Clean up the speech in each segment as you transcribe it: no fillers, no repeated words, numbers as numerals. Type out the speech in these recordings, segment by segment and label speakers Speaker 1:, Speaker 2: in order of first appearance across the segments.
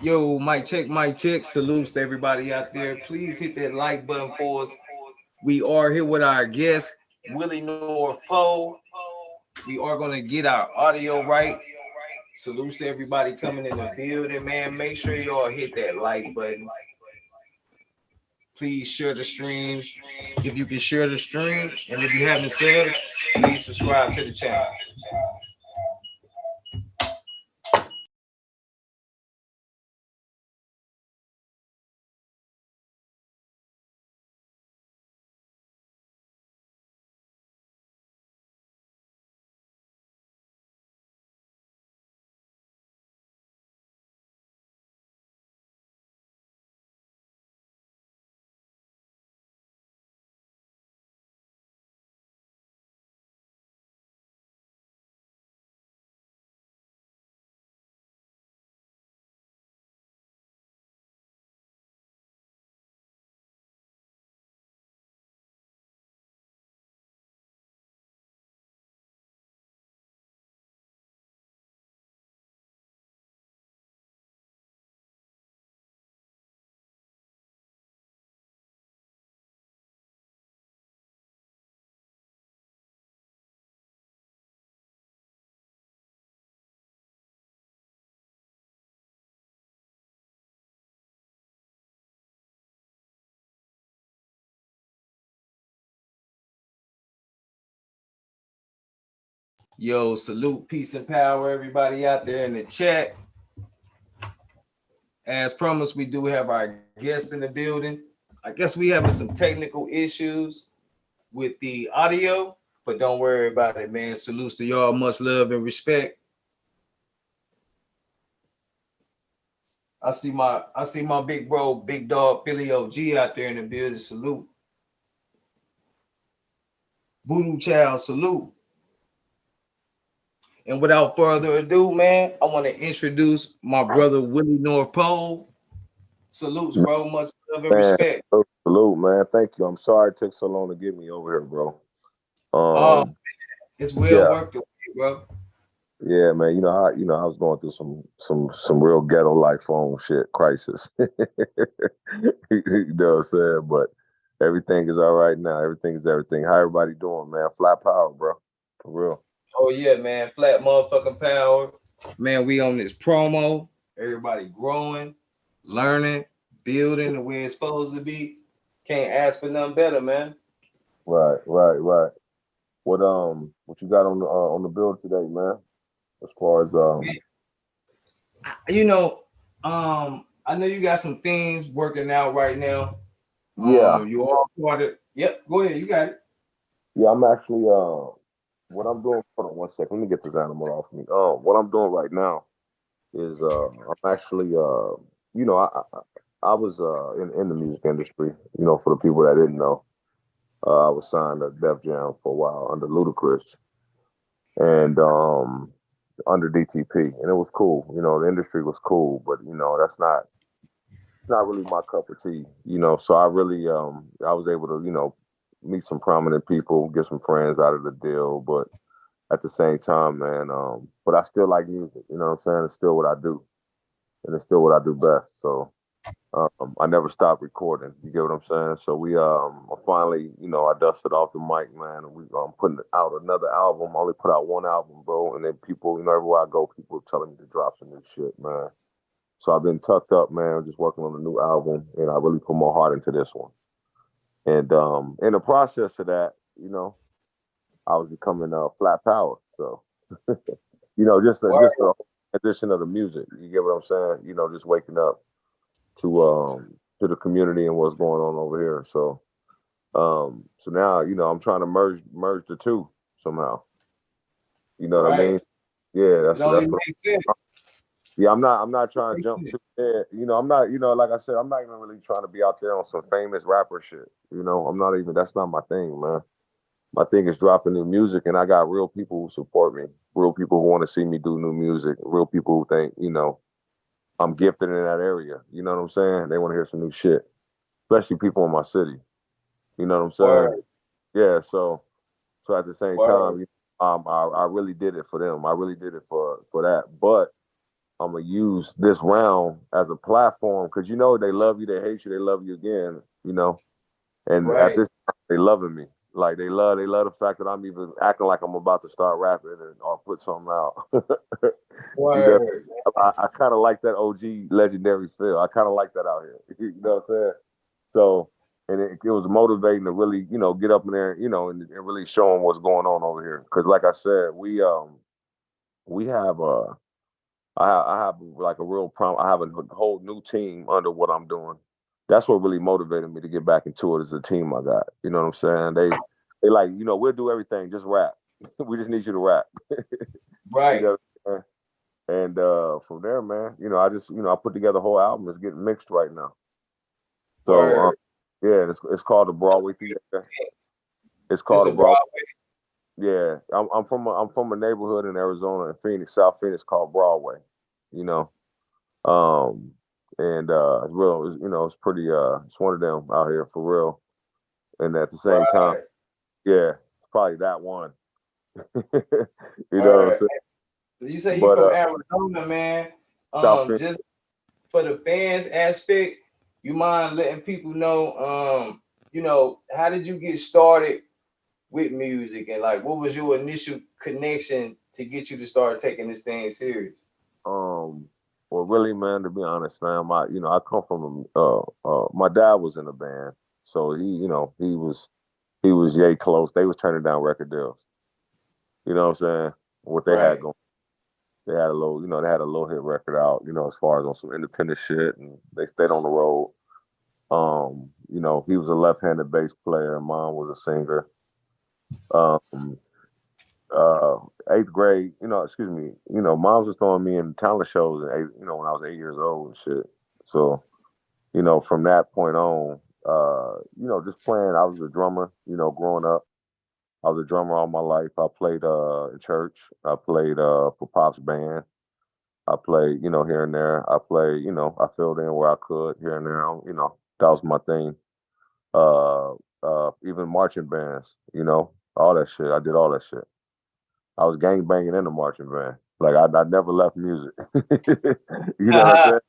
Speaker 1: Yo, mic check, mic check. Salutes to everybody out there. Please hit that like button for us. We are here with our guest, Willy Northpole. We are going to get our audio right. Salutes to everybody coming in the building, man. Make sure y'all hit that like button. Please share the stream if you can share the stream. And if you haven't said, please subscribe to the channel. Yo, salute, peace, and power, everybody out there in the chat. As promised, we do have our guest in the building. I guess we having some technical issues with the audio, but don't worry about it, man. Salutes to y'all, much love and respect. I see my big bro, big dog Philly OG out there in the building. Salute. Voodoo Child, salute. And without further ado, man, I want to introduce my brother Willy Northpole. Salutes, bro. Much love and
Speaker 2: Man,
Speaker 1: respect.
Speaker 2: salute, man. Thank you. I'm sorry it took so long to get me over here, bro.
Speaker 1: Oh,
Speaker 2: Um,
Speaker 1: it's well
Speaker 2: yeah,
Speaker 1: worth it, bro.
Speaker 2: yeah, man. I was going through some real ghetto life phone shit crisis. You know what I'm saying? But everything is all right now. Everything is everything. How everybody doing, man? Flat power, bro. For real.
Speaker 1: Oh yeah, man. Flat motherfucking power. Man, we on this promo. Everybody growing, learning, building the way it's supposed to be. Can't ask for nothing better, man.
Speaker 2: Right, right, right. What you got on the build today, man? As far as
Speaker 1: You know, I know you got some things working out right now.
Speaker 2: yeah,
Speaker 1: You all part of. Yep, go ahead. You got it.
Speaker 2: yeah. I'm actually what I'm doing. Hold on one second. Let me get this animal off me. What I'm doing right now is I'm actually I was in the music industry. For the people that didn't know, I was signed to Def Jam for a while under Ludacris and under DTP, and it was cool. The industry was cool, but that's not it's not really my cup of tea. So I really I was able to meet some prominent people, get some friends out of the deal, but at the same time, man, but I still like music. You know what I'm saying? It's still what I do, and it's still what I do best. So I never stopped recording. You get what I'm saying? So we finally, I dusted off the mic, man, and we putting out another album. I only put out one album, bro, and then people, everywhere I go, people telling me to drop some new shit, man. So I've been tucked up, man, just working on a new album, and I really put more heart into this one. And in the process of that, I was becoming flat power. So just
Speaker 1: Word.
Speaker 2: a addition of the music. You get what I'm saying? Just waking up to the community and what's going on over here. So now I'm trying to merge the two somehow. You know what I
Speaker 1: Right.
Speaker 2: mean? Yeah,
Speaker 1: It only
Speaker 2: that's what.
Speaker 1: makes sense.
Speaker 2: Yeah, I'm not trying to
Speaker 1: Makes
Speaker 2: jump
Speaker 1: sense.
Speaker 2: too ahead. I'm not. Like I said, I'm not even really trying to be out there on some famous rapper shit. I'm not even. That's not my thing, man. My thing is dropping new music, and I got real people who support me, real people who want to see me do new music, real people who think I'm gifted in that area. You know what I'm saying? They want to hear some new shit, especially people in my city. You know what I'm saying?
Speaker 1: Word.
Speaker 2: Yeah. So at the same
Speaker 1: Word.
Speaker 2: time, I really did it for them. I really did it for that. But I'm gonna use this round as a platform because you know they love you, they hate you, they love you again, you know. And at
Speaker 1: Right.
Speaker 2: this time, they loving me. Like they love the fact that I'm even acting like I'm about to start rapping or put something out. You know,
Speaker 1: Word.
Speaker 2: I kind of like that OG legendary feel. I kind of like that out here. You know what I'm saying? So, and it was motivating to really, get up in there, and really show them what's going on over here. Because, like I said, we have I have like a real problem. I have a whole new team under what I'm doing. That's what really motivated me to get back into it as a team I got. You know what I'm saying? They like, we'll do everything, just rap. We just need you to rap. You
Speaker 1: Right.
Speaker 2: know what I'm saying? And from there, man, I just, I put together a whole album. It's getting mixed right now. So
Speaker 1: Word.
Speaker 2: yeah, it's called the Broadway Theater. It's
Speaker 1: It's
Speaker 2: called
Speaker 1: a
Speaker 2: the Broadway.
Speaker 1: Broadway.
Speaker 2: Yeah, I'm from a neighborhood in Arizona, in Phoenix, South Phoenix, called Broadway. You know, Um, and it's real. It's pretty. It's one of them out here for real. And at the same time,
Speaker 1: Right.
Speaker 2: yeah, it's probably that one. You know what I'm
Speaker 1: Word.
Speaker 2: saying?
Speaker 1: You say you
Speaker 2: But
Speaker 1: from Arizona, man.
Speaker 2: South Phoenix,
Speaker 1: Just for the fans aspect, you mind letting people know, how did you get started with music and like what was your initial connection to get you to start taking this thing serious?
Speaker 2: um, well, really, man, to be honest, man, I come from my dad was in a band, so he was yay close. They was turning down record deals. You know what I'm saying? What they had
Speaker 1: Right.
Speaker 2: going. They had a little, they had a little hit record out, as far as on some independent shit, and they stayed on the road. He was a left-handed bass player, and mom was a singer. Um, uh, Eighth grade, excuse me, moms was throwing me in talent shows, when I was 8 years old and shit. So, from that point on, just playing. I was a drummer, growing up. I was a drummer all my life. I played in church. I played for Pop's band. I played, here and there. I played, I filled in where I could here and there. That was my thing. Uh, Even marching bands, all that shit. I did all that shit. I was gang banging in the marching band. Like I never left music. You know what I'm saying?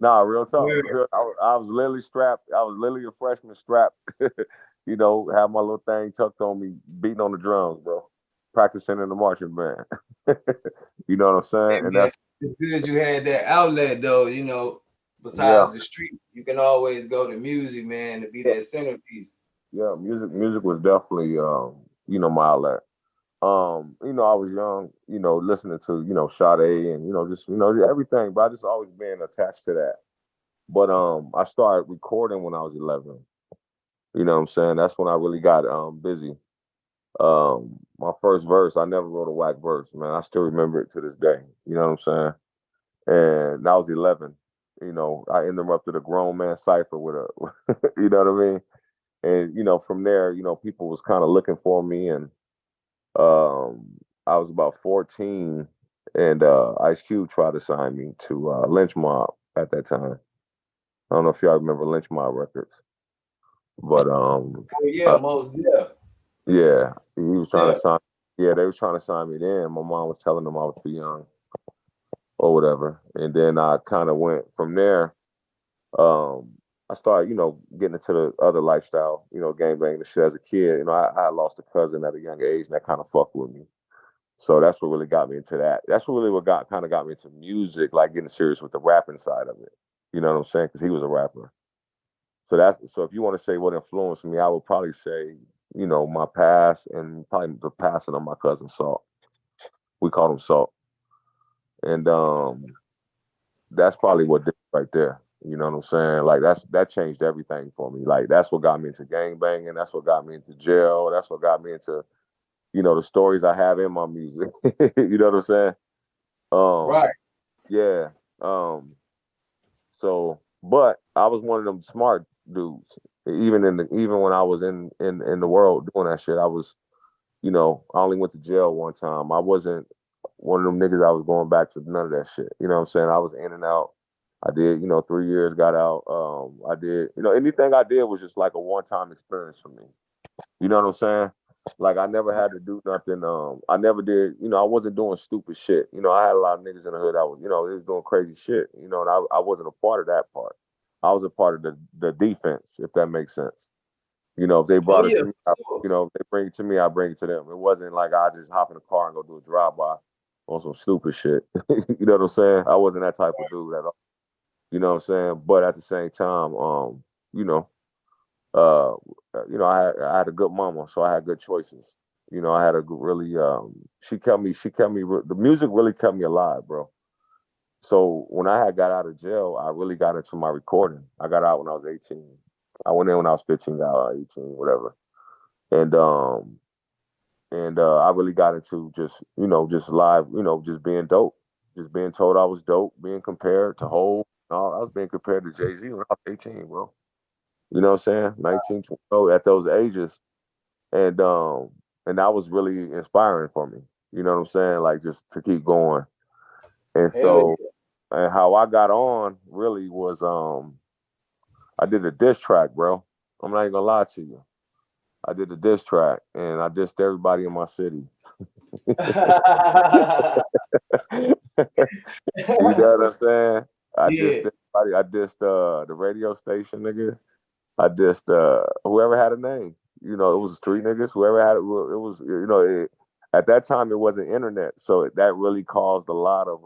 Speaker 2: Nah, real talk.
Speaker 1: Word.
Speaker 2: I was literally strapped. I was literally a freshman strapped. Had my little thing tucked on me, beating on the drums, bro. Practicing in the marching band. You know what I'm
Speaker 1: Hey
Speaker 2: saying? And
Speaker 1: man,
Speaker 2: that's
Speaker 1: it's good you had that outlet though,
Speaker 2: yeah.
Speaker 1: besides the street, you can always go to music, man, to be that centerpiece.
Speaker 2: Yeah, music was definitely my outlet. I was young, listening to, Sade and, just, everything, but I just always been attached to that. But I started recording when I was 11. You know what I'm saying? That's when I really got busy. My first verse, I never wrote a whack verse, man. I still remember it to this day. You know what I'm saying? And I was 11. I interrupted a grown man cipher with a, you know what I mean? And from there, people was kind of looking for me, and um, I was about 14, and Ice Cube tried to sign me to Lynch Mob at that time. I don't know if y'all remember Lynch Mob Records, but
Speaker 1: Oh yeah,
Speaker 2: uh,
Speaker 1: most yeah.
Speaker 2: yeah, he was trying
Speaker 1: Yeah.
Speaker 2: to sign. Yeah, they was trying to sign me then. My mom was telling them I was too young or whatever, and then I kind of went from there. Um, I started, getting into the other lifestyle, gang banging and shit as a kid. I lost a cousin at a young age, and that kind of fucked with me. So that's what really got me into that. That's what really what got me into music, like getting serious with the rapping side of it. You know what I'm saying? Because he was a rapper. So if you want to say what influenced me, I would probably say, my past and probably the passing of my cousin Salt. We called him Salt, and that's probably what did it right there. You know what I'm saying? Like that changed everything for me. Like that's what got me into gang banging. That's what got me into jail. That's what got me into the stories I have in my music. You know what I'm saying?
Speaker 1: Right.
Speaker 2: Yeah. So, but I was one of them smart dudes. Even when I was in the world doing that shit, I was, I only went to jail one time. I wasn't one of them niggas. I was going back to none of that shit. You know what I'm saying? I was in and out. I did, 3 years, got out. I did, anything I did was just like a one time experience for me. You know what I'm saying? Like I never had to do nothing. I never did. You know, I wasn't doing stupid shit. You know, I had a lot of niggas in the hood. I was, you know, they was doing crazy shit. You know, and I wasn't a part of that part. I was a part of the defense, if that makes sense. You know, if they
Speaker 1: Oh
Speaker 2: brought it
Speaker 1: yeah,
Speaker 2: to me,
Speaker 1: for
Speaker 2: you know, if they bring it to me, I bring it to them. It wasn't like I just hop in the car and go do a drive by on some stupid shit. You know what I'm saying? I wasn't that type of dude at all. You know what I'm saying? But at the same time, you know, uh, I had a good mama, so I had good choices. You know, I had a really the music really kept me alive, bro. So when I had got out of jail, I really got into my recording. I got out when I was 18. I went in when I was 15, got out at 18, whatever. And I really got into just, you know, just live, you know, just being dope. Just being told I was dope, being compared to Hov. No, I was being compared to Jay-Z when I was 18, bro. You know what I'm saying? 19, 20, at those ages. And that was really inspiring for me. You know what I'm saying? Like just to keep going. And
Speaker 1: hell
Speaker 2: so and how I got on really was I did a diss track, bro. I'm not even gonna lie to you. I did a diss track and I dissed everybody in my city.
Speaker 1: yeah.
Speaker 2: You know what I'm saying? I
Speaker 1: Yeah.
Speaker 2: dissed everybody. I dissed the radio station nigga. I dissed whoever had a name. You know, it was street niggas. Whoever had it, it was, you know, at that time it wasn't internet, so that really caused a lot of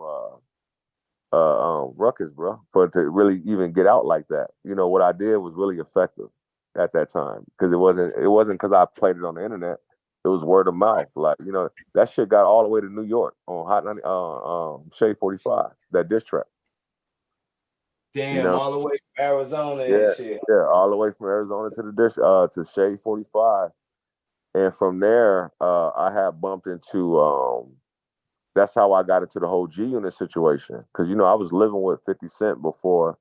Speaker 2: ruckus, bro, for it to really even get out like that. You know, what I did was really effective at that time because it wasn't because I played it on the internet. It was word of mouth. Like, you know, that shit got all the way to New York on Hot 90, Shade 45, that diss track. You
Speaker 1: Damn,
Speaker 2: know,
Speaker 1: all the way from Arizona and
Speaker 2: yeah,
Speaker 1: shit.
Speaker 2: yeah, all the way from Arizona to the dish to Shade 45. And from there, I had bumped into that's how I got into the whole G Unit situation. Cause you know, I was living with 50 Cent before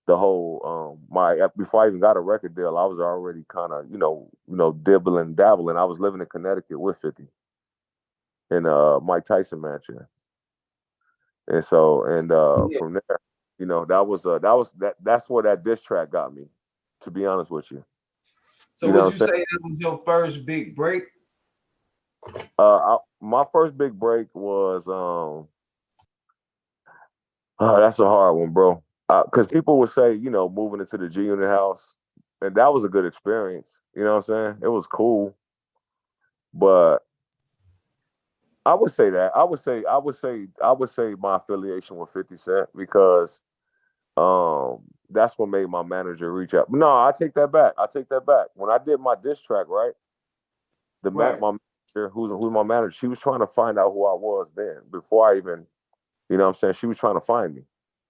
Speaker 2: the whole before I even got a record deal, I was already kind of, dibbling, dabbling. I was living in Connecticut with 50 in Mike Tyson mansion. And so
Speaker 1: Yeah.
Speaker 2: from there, that's where that diss track got me, to be honest with you.
Speaker 1: So
Speaker 2: You know
Speaker 1: would
Speaker 2: what
Speaker 1: you
Speaker 2: I'm
Speaker 1: say that was your first big break?
Speaker 2: saying? My first big break was that's a hard one, bro. Because people would say, moving into the G Unit house, and that was a good experience. You know what I'm saying? It was cool, but I would say that I would say my affiliation with 50 Cent because that's what made my manager reach out. No, I take that back. When I did my diss track, right,
Speaker 1: Right.
Speaker 2: my manager, who's my manager, she was trying to find out who I was then before I even, you know what I'm saying? She was trying to find me.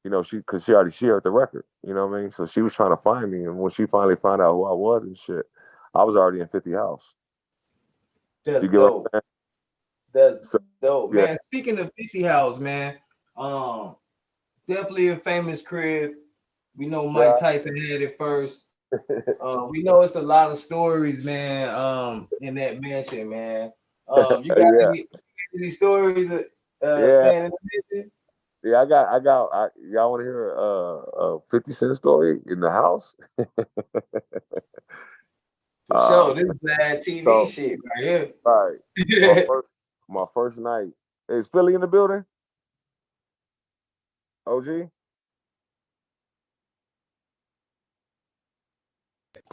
Speaker 2: You know, because she heard the record. You know what I mean? So she was trying to find me, and when she finally found out who I was and shit, I was already in 50 house.
Speaker 1: That's
Speaker 2: You get what
Speaker 1: dope.
Speaker 2: I'm saying?
Speaker 1: That's
Speaker 2: So
Speaker 1: dope.
Speaker 2: yeah,
Speaker 1: Man, speaking of 50 House, man, um, definitely a famous crib. We know Mike
Speaker 2: yeah,
Speaker 1: Tyson had it first. We know it's a lot of stories, man, in that mansion, man. You got
Speaker 2: yeah,
Speaker 1: any stories
Speaker 2: yeah,
Speaker 1: staying in the mansion?
Speaker 2: yeah. Y'all want to hear a 50 Cent story in the house?
Speaker 1: For
Speaker 2: Uh,
Speaker 1: sure. This is bad TV
Speaker 2: so
Speaker 1: shit right
Speaker 2: right, my
Speaker 1: here.
Speaker 2: first my first night is Philly in the building. OG, hey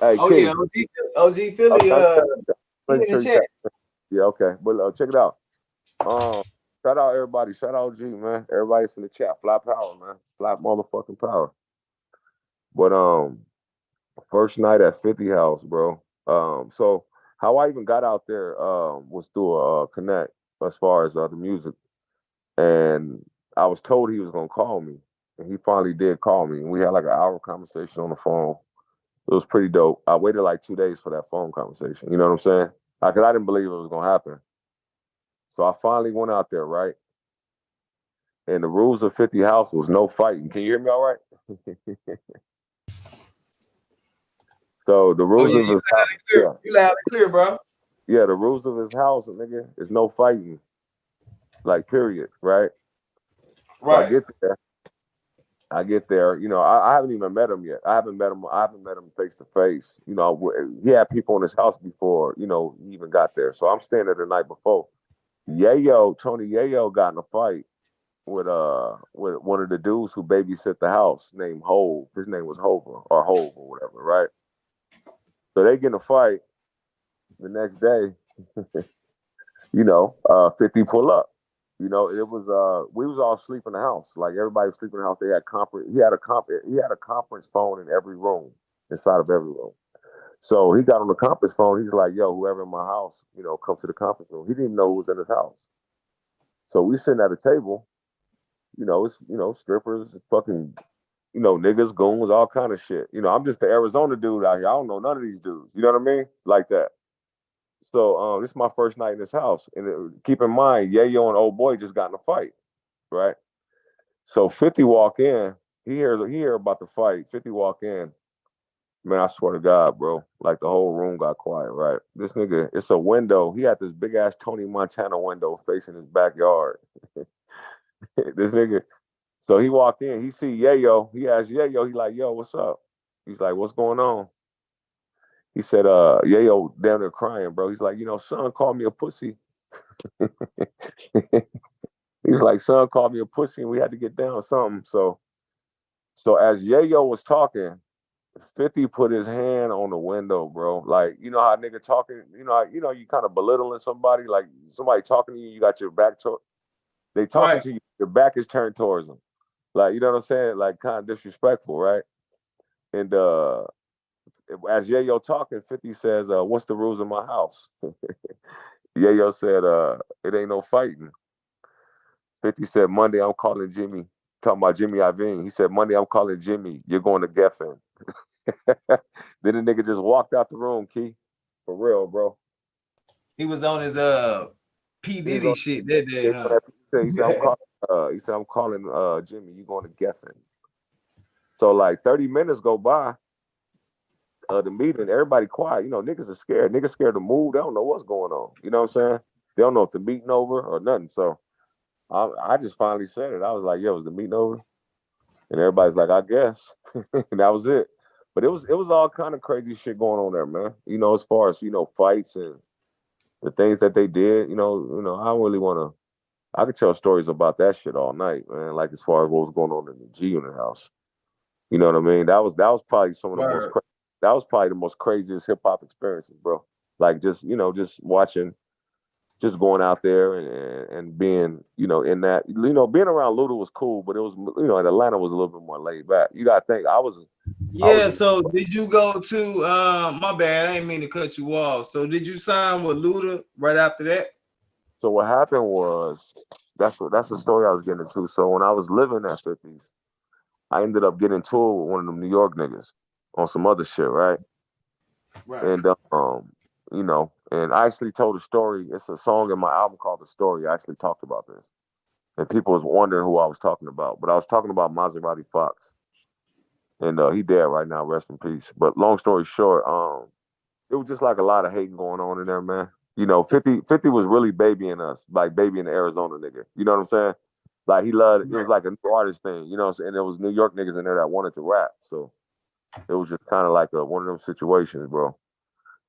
Speaker 1: Oh yeah,
Speaker 2: Key.
Speaker 1: OG
Speaker 2: Okay,
Speaker 1: Philly, he
Speaker 2: make
Speaker 1: in the
Speaker 2: sure you
Speaker 1: chat.
Speaker 2: check. Yeah, okay, but check it out. Um, Shout out everybody. Shout out G, man. Everybody's in the chat. Fly power, man. Fly motherfucking power. But first night at 50 House, bro. So how I even got out there was through a connect as far as the music, and I was told he was gonna call me, and he finally did call me. And we had like an hour conversation on the phone. It was pretty dope. I waited like 2 days for that phone conversation. You know what I'm saying? Because I didn't believe it was gonna happen. So I finally went out there, right? And the rules of 50 House was no fighting. Can you hear me all right? So the
Speaker 1: Oh
Speaker 2: rules
Speaker 1: yeah,
Speaker 2: of
Speaker 1: you
Speaker 2: his
Speaker 1: loud
Speaker 2: house,
Speaker 1: and clear.
Speaker 2: yeah,
Speaker 1: You loud and clear, bro.
Speaker 2: yeah, the rules of his house, nigga, is no fighting. Like period, right? So I
Speaker 1: Right.
Speaker 2: get there. I get there, I haven't even met him yet. I haven't met him. I haven't met him face to face. He had people in his house before, he even got there. So I'm staying there the night before. Tony Yayo got in a fight with one of the dudes who babysit the house named Hove. His name was Hove or whatever, right? So they get in a fight the next day, 50 pull up. It was we was all asleep in the house. Like everybody was sleeping in the house. They had conference. He had a conference phone in every room, inside of every room. So he got on the conference phone. He's like, "Yo, whoever in my house, come to the conference room." He didn't even know who was in his house. So we sitting at a table. It's strippers, fucking, niggas, goons, all kind of shit. I'm just the Arizona dude out here. I don't know none of these dudes. You know what I mean? Like that. So this is my first night in this house, and keep in mind, Yayo and old boy just got in a fight, right? So 50 walk in, he hear about the fight. 50 walk in, man, I swear to God, bro, like the whole room got quiet, right? This nigga, it's a window. He had this big ass Tony Montana window facing his backyard. This nigga, so he walked in, he see Yayo, he asked Yayo, he like, "Yo, what's up?" He's like, "What's going on?" He said, Yayo down there crying, bro. He's like, son called me a pussy. He's like, son called me a pussy and we had to get down something. So as Yayo was talking, 50 put his hand on the window, bro. Like, how a nigga talking, you kind of belittling somebody, like somebody talking to you, you got your back to they talking to you, your back is turned towards them. Like, you know what I'm saying? Like kind of disrespectful, right? And as Yayo talking, 50 says, "What's the rules in my house?" Yayo said, "It ain't no fighting." 50 said, "Monday I'm calling Jimmy." Talking about Jimmy Iovine. He said, "Monday I'm calling Jimmy. You're going to Geffen." Then the nigga just walked out the room, Key. For real, bro.
Speaker 1: He was on his P. Diddy shit that day, huh?
Speaker 2: He said, I'm calling Jimmy, you going to Geffen. So like 30 minutes go by. The meeting, everybody quiet. Niggas are scared. Niggas scared to move. They don't know what's going on. You know what I'm saying? They don't know if the meeting over or nothing. So I just finally said it. I was like, "Yo, is the meeting over?" And everybody's like, "I guess." And that was it. But it was all kind of crazy shit going on there, man. As far as fights and the things that they did. I don't really want to. I could tell stories about that shit all night, man. Like as far as what was going on in the G Unit house. You know what I mean? That was probably some of the most. That was probably the most craziest hip hop experiences, bro. Like just just watching, just going out there and being in that being around Luda was cool, but it was in Atlanta was a little bit more laid back. You gotta think I was.
Speaker 1: So did you go to my bad? I didn't mean to cut you off. So did you sign with Luda right after that?
Speaker 2: So what happened was that's the story I was getting into. So when I was living at 50s, I ended up getting into it with one of them New York niggas on some other shit, right?
Speaker 1: Right.
Speaker 2: And and I actually told a story. It's a song in my album called "The Story." I actually talked about this, and people was wondering who I was talking about. But I was talking about Maserati Fox, and he dead right now. Rest in peace. But long story short, it was just like a lot of hating going on in there, man. 50 was really babying us, like babying the Arizona nigga. You know what I'm saying? Like he loved it. Was like a new artist thing, and there was New York niggas in there that wanted to rap. So it was just kind of like one of them situations, bro.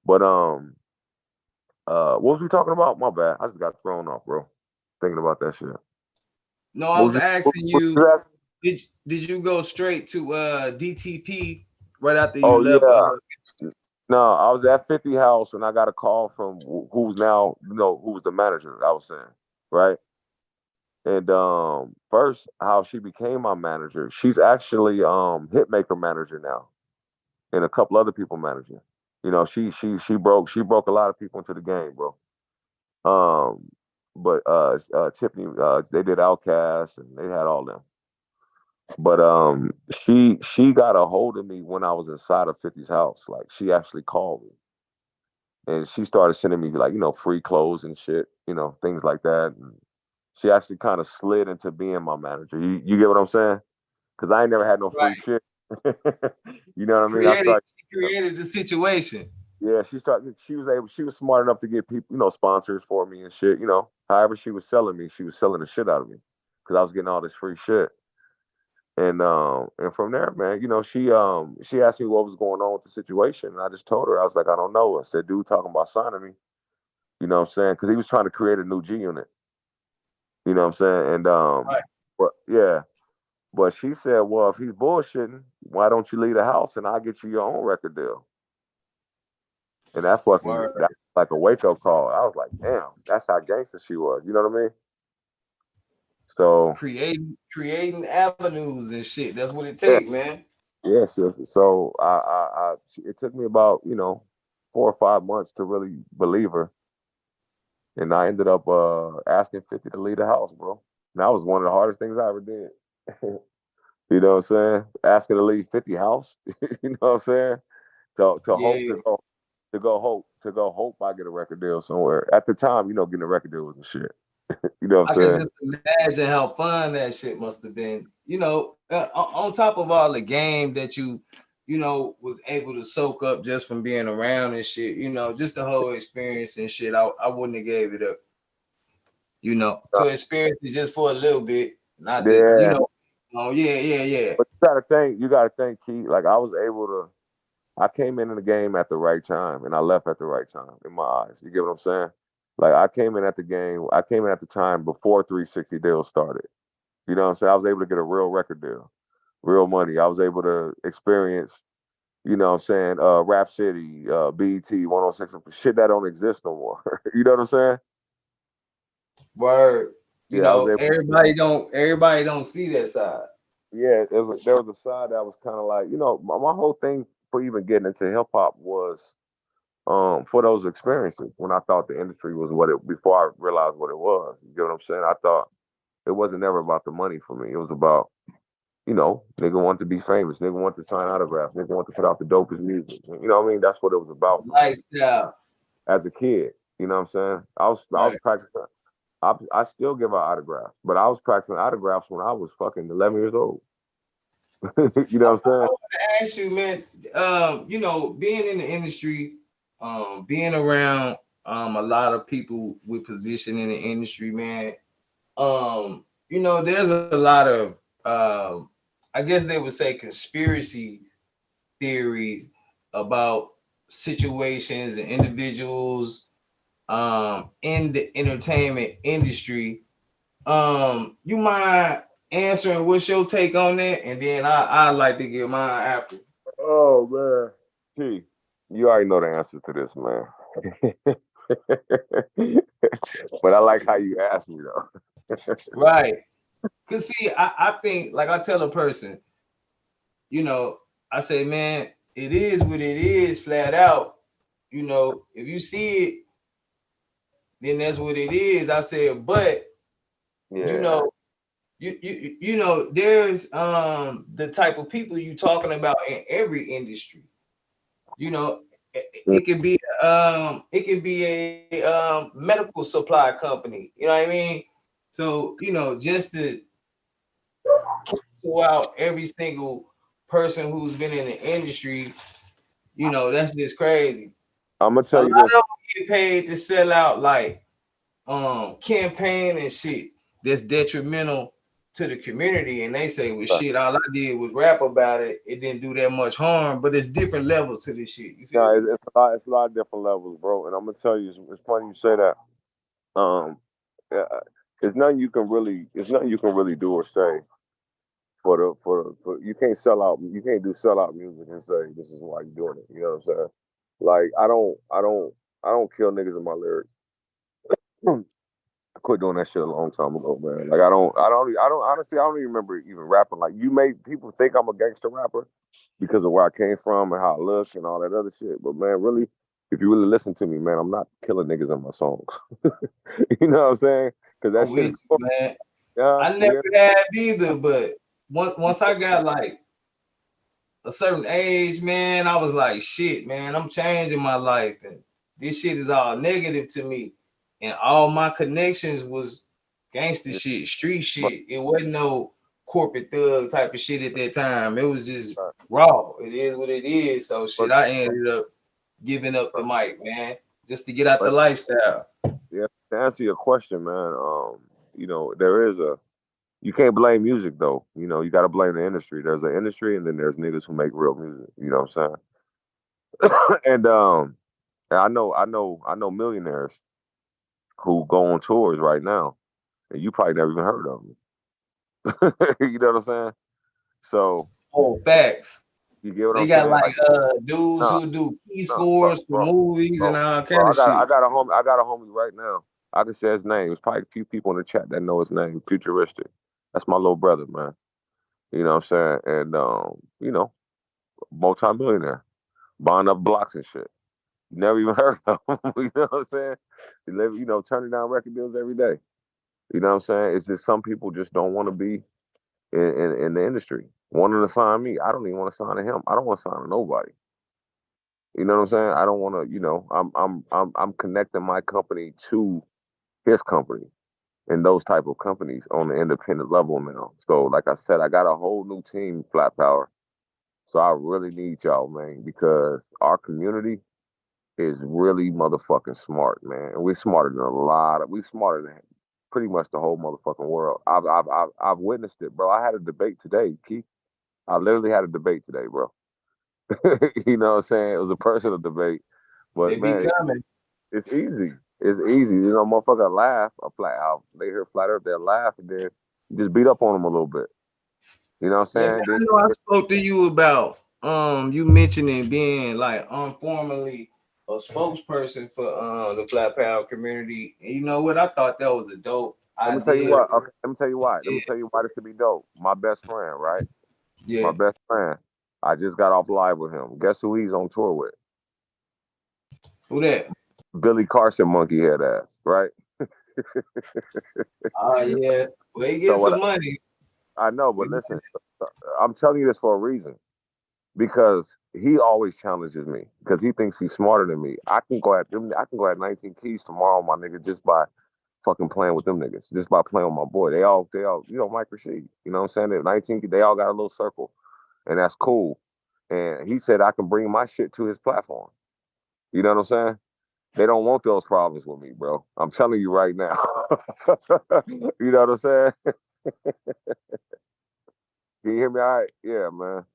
Speaker 2: But what was we talking about? My bad. I just got thrown off, bro. Thinking about that shit.
Speaker 1: No, I was asking you, did you go straight to DTP right after you left?
Speaker 2: Yeah. No, I was at 50 house and I got a call from who's now, who was the manager, I was saying, right? And first, how she became my manager, she's actually Hitmaker manager now, and a couple other people manager. She broke a lot of people into the game, bro. But Tiffany, they did Outcast and they had all them. But she got a hold of me when I was inside of 50's house. Like she actually called me. And she started sending me like, free clothes and shit, things like that. And she actually kind of slid into being my manager. You get what I'm saying? Because I ain't never had no free shit. You know what I mean?
Speaker 1: She created the situation.
Speaker 2: Yeah, she was smart enough to get people, sponsors for me and shit, however she was selling the shit out of me. Because I was getting all this free shit. And from there, man, she asked me what was going on with the situation, and I just told her. I was like, I don't know. I said, dude talking about signing me, you know what I'm saying? Because he was trying to create a new G unit, you know what I'm saying? And
Speaker 1: Right.
Speaker 2: but yeah, but she said, well, if he's bullshitting, why don't you leave the house and I'll get you your own record deal? And
Speaker 1: Word.
Speaker 2: that's like a wake up call. I was like, damn, that's how gangster she was. You know what I mean? So
Speaker 1: Creating avenues and shit. That's what it
Speaker 2: yeah,
Speaker 1: takes, man.
Speaker 2: yeah. So it took me about 4 or 5 months to really believe her, and I ended up asking 50 to leave the house, bro. And that was one of the hardest things I ever did. You know what I'm saying? Asking to leave 50 house. You know what I'm saying? To hope
Speaker 1: Yeah.
Speaker 2: to go hope I get a record deal somewhere. At the time, getting a record deal was the shit. You know what
Speaker 1: I
Speaker 2: I'm
Speaker 1: can
Speaker 2: saying?
Speaker 1: just imagine how fun that shit must have been. On top of all the game that was able to soak up just from being around and shit, just the whole experience and shit. I wouldn't have gave it up, to experience it just for a little bit. Not to,
Speaker 2: Yeah.
Speaker 1: oh yeah, yeah, yeah.
Speaker 2: But you gotta think, Key. Like I came in the game at the right time and I left at the right time in my eyes. You get what I'm saying? Like I came in at the time before 360 deals started. You know what I'm saying? I was able to get a real record deal, real money. I was able to experience, what I'm saying, Rap City, BET, 106, shit that don't exist no more. You know what I'm saying?
Speaker 1: Word.
Speaker 2: Yeah, I was able
Speaker 1: Everybody don't see that side.
Speaker 2: yeah, there was a side that was kind of like, my whole thing for even getting into hip hop was for those experiences when I thought the industry was before I realized what it was. You get what I'm saying? I thought it wasn't never about the money for me. It was about, nigga want to be famous, nigga want to sign autographs, nigga want to put out the dopest music. You know what I mean? That's what it was about for me
Speaker 1: Lifestyle.
Speaker 2: as a kid. You know what I'm saying? I was
Speaker 1: Right.
Speaker 2: practicing. I still give out autographs, but I was practicing autographs when I was fucking 11 years old. You know what I'm saying?
Speaker 1: I want to ask you, man. Being in the industry, being around a lot of people with position in the industry, man. There's a lot of I guess they would say conspiracy theories about situations and individuals in the entertainment industry. You mind answering what's your take on that? And then I like to give mine after.
Speaker 2: Oh man, T, you already know the answer to this, man. But I like how you asked me though.
Speaker 1: Right. Cause see, I think like I tell a person, you know, I say, man, it is what it is, flat out. If you see it, then that's what it is. I said, but you
Speaker 2: Yeah,
Speaker 1: know, there's the type of people you talking about in every industry. You know, it could be a medical supply company. You know what I mean? So just to cancel out every single person who's been in the industry, that's just crazy.
Speaker 2: I'm gonna
Speaker 1: A
Speaker 2: tell
Speaker 1: lot
Speaker 2: you this.
Speaker 1: of them get paid to sell out like campaign and shit that's detrimental to the community, and they say, well, shit, all I did was rap about it. It didn't do that much harm, but it's different levels to this shit. You
Speaker 2: No,
Speaker 1: feel me?
Speaker 2: it's a lot of different levels, bro. And I'm gonna tell you, it's funny you say that. Um, yeah, it's nothing you can really do or say for you can't sell out. You can't do sell out music and say this is why you're doing it. You know what I'm saying? Like I don't kill niggas in my lyrics. I quit doing that shit a long time ago, man. Like I don't honestly, I don't even remember even rapping. Like you made people think I'm a gangster rapper because of where I came from and how I look and all that other shit. But man, really, if you really listen to me, man, I'm not killing niggas in my songs. You know what I'm saying? Because that
Speaker 1: I'm
Speaker 2: shit
Speaker 1: with
Speaker 2: is,
Speaker 1: you, man.
Speaker 2: yeah,
Speaker 1: I never
Speaker 2: yeah,
Speaker 1: had either, but once I got like a certain age, man, I was like, shit, man, I'm changing my life, and this shit is all negative to me, and all my connections was gangster
Speaker 2: yeah.
Speaker 1: shit, street
Speaker 2: But,
Speaker 1: shit. It wasn't no corporate thug type of shit at that time. It was just
Speaker 2: uh,
Speaker 1: raw. It is what it is. So
Speaker 2: but,
Speaker 1: shit, I ended up giving up the mic, man, just to get out the
Speaker 2: but
Speaker 1: lifestyle.
Speaker 2: yeah, to answer your question, man, there is a You can't blame music though. You know, you got to blame the industry. There's an industry, and then there's niggas who make real music. You know what I'm saying? And I know millionaires who go on tours right now, and you probably never even heard of them. You know what I'm saying? So
Speaker 1: Oh, facts.
Speaker 2: you get what
Speaker 1: They
Speaker 2: I'm
Speaker 1: got
Speaker 2: saying?
Speaker 1: like
Speaker 2: Like,
Speaker 1: dudes
Speaker 2: nah,
Speaker 1: who do key
Speaker 2: nah, bro,
Speaker 1: scores for
Speaker 2: bro,
Speaker 1: movies and
Speaker 2: bro,
Speaker 1: all kind
Speaker 2: bro.
Speaker 1: of shit.
Speaker 2: I got a homie right now. I can say his name. There's probably a few people in the chat that know his name. Futuristic. That's my little brother, man. You know what I'm saying? And you know, multi-millionaire, buying up blocks and shit. You never even heard of him. You know what I'm saying? He live, you know, turning down record deals every day. You know what I'm saying? It's just some people just don't want to be in the industry. Wanting to sign me, I don't even want to sign to him. I don't want to sign to nobody. You know what I'm saying? I don't want to. You know, I'm connecting my company to his company and those type of companies on the independent level now. So, like I said, I got a whole new team, Flat Power. So I really need y'all, man, because our community is really motherfucking smart, man. And we're smarter than we smarter than pretty much the whole motherfucking world. I've witnessed it, bro. I had a debate today, Keith. I literally had a debate today, bro. You know what I'm saying? It was a personal debate,
Speaker 1: They
Speaker 2: but
Speaker 1: be
Speaker 2: man,
Speaker 1: coming.
Speaker 2: it's easy. It's easy. You know, motherfucker laugh, a flat out. They hear flat earth, they'll laugh, and then just beat up on them a little bit. You know what
Speaker 1: Yeah,
Speaker 2: I'm
Speaker 1: man,
Speaker 2: saying? Then
Speaker 1: I know I spoke to you about you mentioning being like informally a spokesperson for the Flat Power community. And you know what? I thought that was a dope
Speaker 2: let me tell you
Speaker 1: idea.
Speaker 2: what. Okay, let me tell you why. Let
Speaker 1: Yeah,
Speaker 2: me tell you why this should be dope. My best friend, right? My
Speaker 1: yeah.
Speaker 2: best friend. I just got off live with him. Guess who he's on tour with?
Speaker 1: Who that?
Speaker 2: Billy Carson, monkey head ass, right?
Speaker 1: Oh yeah. Well, he
Speaker 2: So
Speaker 1: get
Speaker 2: what
Speaker 1: some money.
Speaker 2: I know, but
Speaker 1: We-
Speaker 2: listen, I'm telling you this for a reason because he always challenges me because he thinks he's smarter than me. I can go at them. I can go at 19 keys tomorrow, my nigga, just by fucking playing with them niggas, just by playing with my boy. They all, you know, Mike Rashid. You know what I'm saying? At 19, they all got a little circle, and that's cool. And he said I can bring my shit to his platform. You know what I'm saying? They don't want those problems with me, bro. I'm telling you right now. You know what I'm saying? Can you hear me all right? Yeah, man.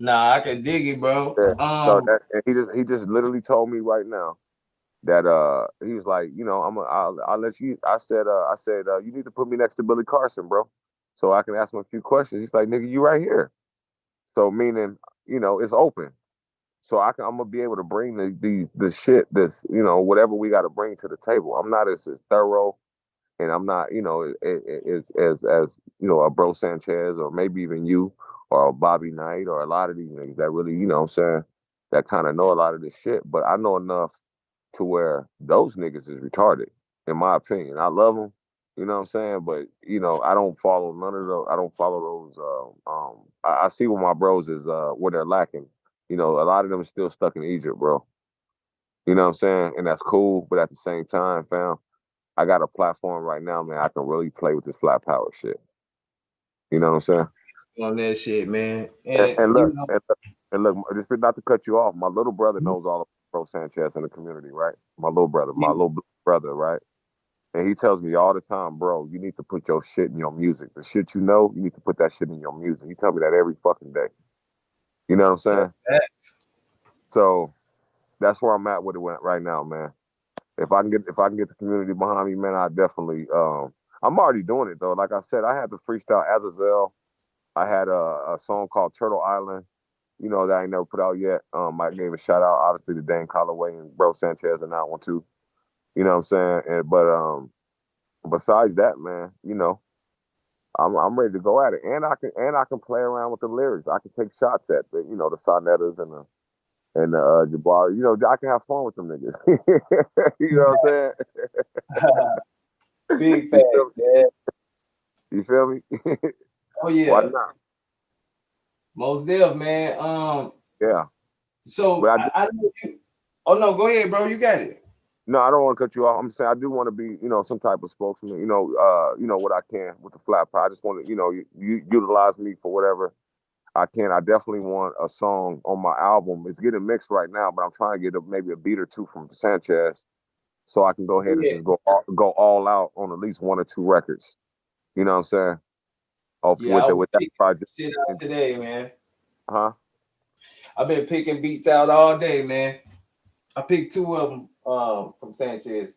Speaker 1: Nah, I can dig it, bro.
Speaker 2: Yeah. So that and he just literally told me right now that he was like, you know, I'll let you. I said you need to put me next to Billy Carson, bro, so I can ask him a few questions. He's like, nigga, you right here. So meaning, you know, it's open. So I'm gonna be able to bring the shit this, you know, whatever we got to bring to the table. I'm not as thorough, and I'm not, you know, as you know, a Bro Sanchez or maybe even you or a Bobby Knight or a lot of these niggas that really, you know what I'm saying, that kind of know a lot of this shit. But I know enough to where those niggas is retarded, in my opinion. I love them, you know what I'm saying, but you know, I don't follow none of those. I don't follow those. I see what my bros is where they're lacking. You know, a lot of them are still stuck in Egypt, bro. You know what I'm saying, and that's cool. But at the same time, fam, I got a platform right now, man. I can really play with this flat power shit. You know what I'm saying?
Speaker 1: on that shit, man.
Speaker 2: And,
Speaker 1: And
Speaker 2: and
Speaker 1: you
Speaker 2: look,
Speaker 1: know,
Speaker 2: and look, just not to cut you off. My little brother knows all of Bro Sanchez in the community, right? My little brother, right? And he tells me all the time, bro, you need to put your shit in your music. The shit you know, you need to put that shit in your music. He tell me that every fucking day. You know what I'm saying? So that's where I'm at with it right now, man. If I can get the community behind me, man, I definitely I'm already doing it though. Like I said, I had the freestyle Azazel. I had a song called Turtle Island, you know, that I ain't never put out yet. I gave a shout out obviously to Dan Colloway and Bro Sanchez and that one too. You know what I'm saying? But besides that, man, you know, I'm ready to go at it. And I can play around with the lyrics. I can take shots at the, you know, the Sonettas and the Jabbar. You know, I can have fun with them niggas. You know what I'm saying?
Speaker 1: big fact, yeah.
Speaker 2: You feel me?
Speaker 1: Oh
Speaker 2: Why
Speaker 1: yeah,
Speaker 2: not?
Speaker 1: most deaf, man.
Speaker 2: Yeah.
Speaker 1: So
Speaker 2: But
Speaker 1: I know you. Oh no, go ahead, bro. You got it.
Speaker 2: no, I don't want to cut you off. I'm saying I do want to be, you know, some type of spokesman. You know what I can with the flat pie. I just want to, you know, you utilize me for whatever I can. I definitely want a song on my album. It's getting mixed right now, but I'm trying to get maybe a beat or two from Sanchez, so I can go ahead and
Speaker 1: Yeah,
Speaker 2: just go all out on at least one or two records. You know what I'm saying? Oh,
Speaker 1: Yeah, I was
Speaker 2: with that
Speaker 1: picking
Speaker 2: project.
Speaker 1: shit out today, man.
Speaker 2: Huh?
Speaker 1: I've been picking beats out all day, man. I picked two of them from Sanchez.